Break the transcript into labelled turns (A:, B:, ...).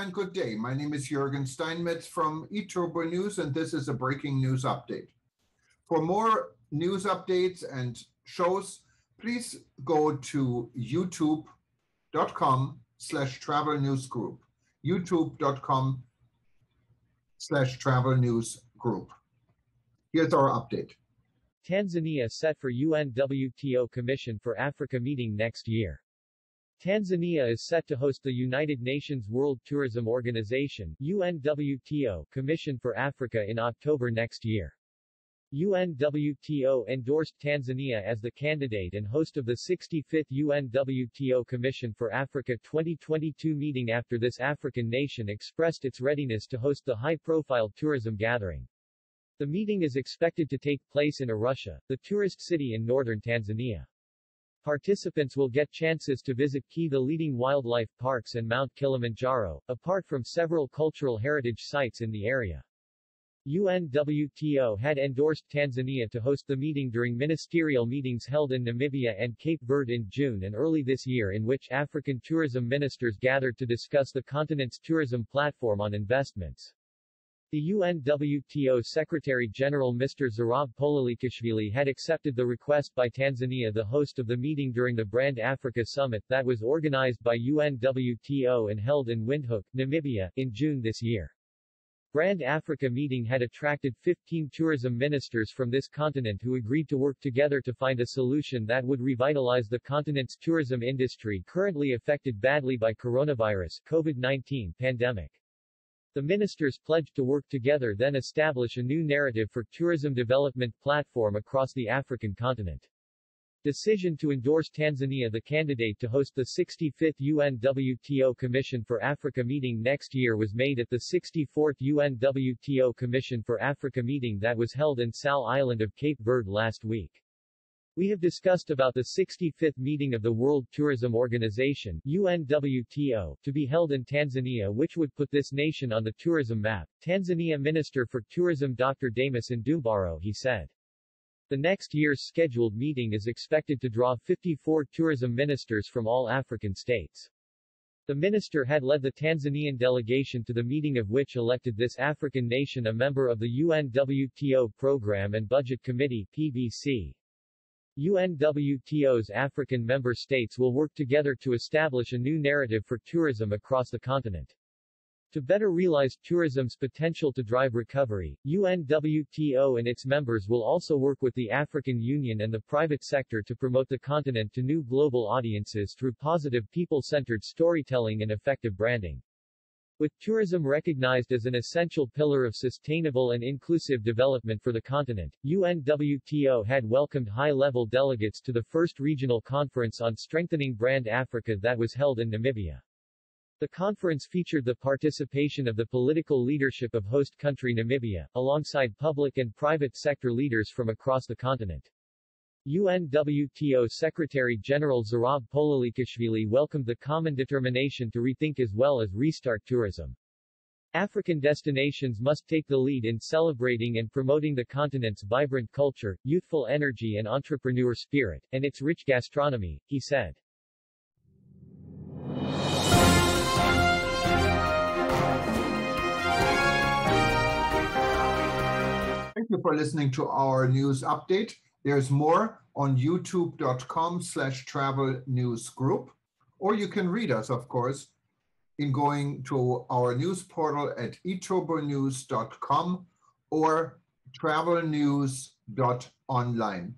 A: and good day. My name is Jürgen Steinmetz from eTurboNews, and this is a breaking news update. For more news updates and shows, please go to youtube.com/travelnewsgroup, youtube.com/travelnewsgroup. Here's our update.
B: Tanzania set for UNWTO Commission for Africa meeting next year. Tanzania is set to host the United Nations World Tourism Organization UNWTO Commission for Africa in October next year. UNWTO endorsed Tanzania as the candidate and host of the 65th UNWTO Commission for Africa 2022 meeting after this African nation expressed its readiness to host the high-profile tourism gathering. The meeting is expected to take place in Arusha, the tourist city in northern Tanzania. Participants will get chances to visit the leading wildlife parks and Mount Kilimanjaro, apart from several cultural heritage sites in the area. UNWTO had endorsed Tanzania to host the meeting during ministerial meetings held in Namibia and Cape Verde in June and early this year, in which African tourism ministers gathered to discuss the continent's tourism platform on investments. The UNWTO Secretary-General Mr. Zarab Pololikashvili had accepted the request by Tanzania, the host of the meeting, during the Brand Africa Summit that was organized by UNWTO and held in Windhoek, Namibia, in June this year. Brand Africa meeting had attracted 15 tourism ministers from this continent who agreed to work together to find a solution that would revitalize the continent's tourism industry, currently affected badly by coronavirus COVID-19 pandemic. The ministers pledged to work together, then establish a new narrative for tourism development platform across the African continent. Decision to endorse Tanzania the candidate to host the 65th UNWTO Commission for Africa meeting next year was made at the 64th UNWTO Commission for Africa meeting that was held in Sal Island of Cape Verde last week. We have discussed about the 65th meeting of the World Tourism Organization UNWTO to be held in Tanzania, which would put this nation on the tourism map. Tanzania Minister for Tourism Dr. Damas Ndumbaro, he said. The next year's scheduled meeting is expected to draw 54 tourism ministers from all African states. The minister had led the Tanzanian delegation to the meeting, of which elected this African nation a member of the UNWTO Program and Budget Committee (PBC). UNWTO's African member states will work together to establish a new narrative for tourism across the continent. To better realize tourism's potential to drive recovery, UNWTO and its members will also work with the African Union and the private sector to promote the continent to new global audiences through positive people-centered storytelling and effective branding. With tourism recognized as an essential pillar of sustainable and inclusive development for the continent, UNWTO had welcomed high-level delegates to the first regional conference on strengthening Brand Africa that was held in Namibia. The conference featured the participation of the political leadership of host country Namibia, alongside public and private sector leaders from across the continent. UNWTO Secretary-General Zarab Pololikashvili welcomed the common determination to rethink as well as restart tourism. African destinations must take the lead in celebrating and promoting the continent's vibrant culture, youthful energy and entrepreneur spirit, and its rich gastronomy, he said.
A: Thank you for listening to our news update. There's more on youtube.com/travelnewsgroup, or you can read us, of course, in going to our news portal at eTurboNews.com or travelnews.online.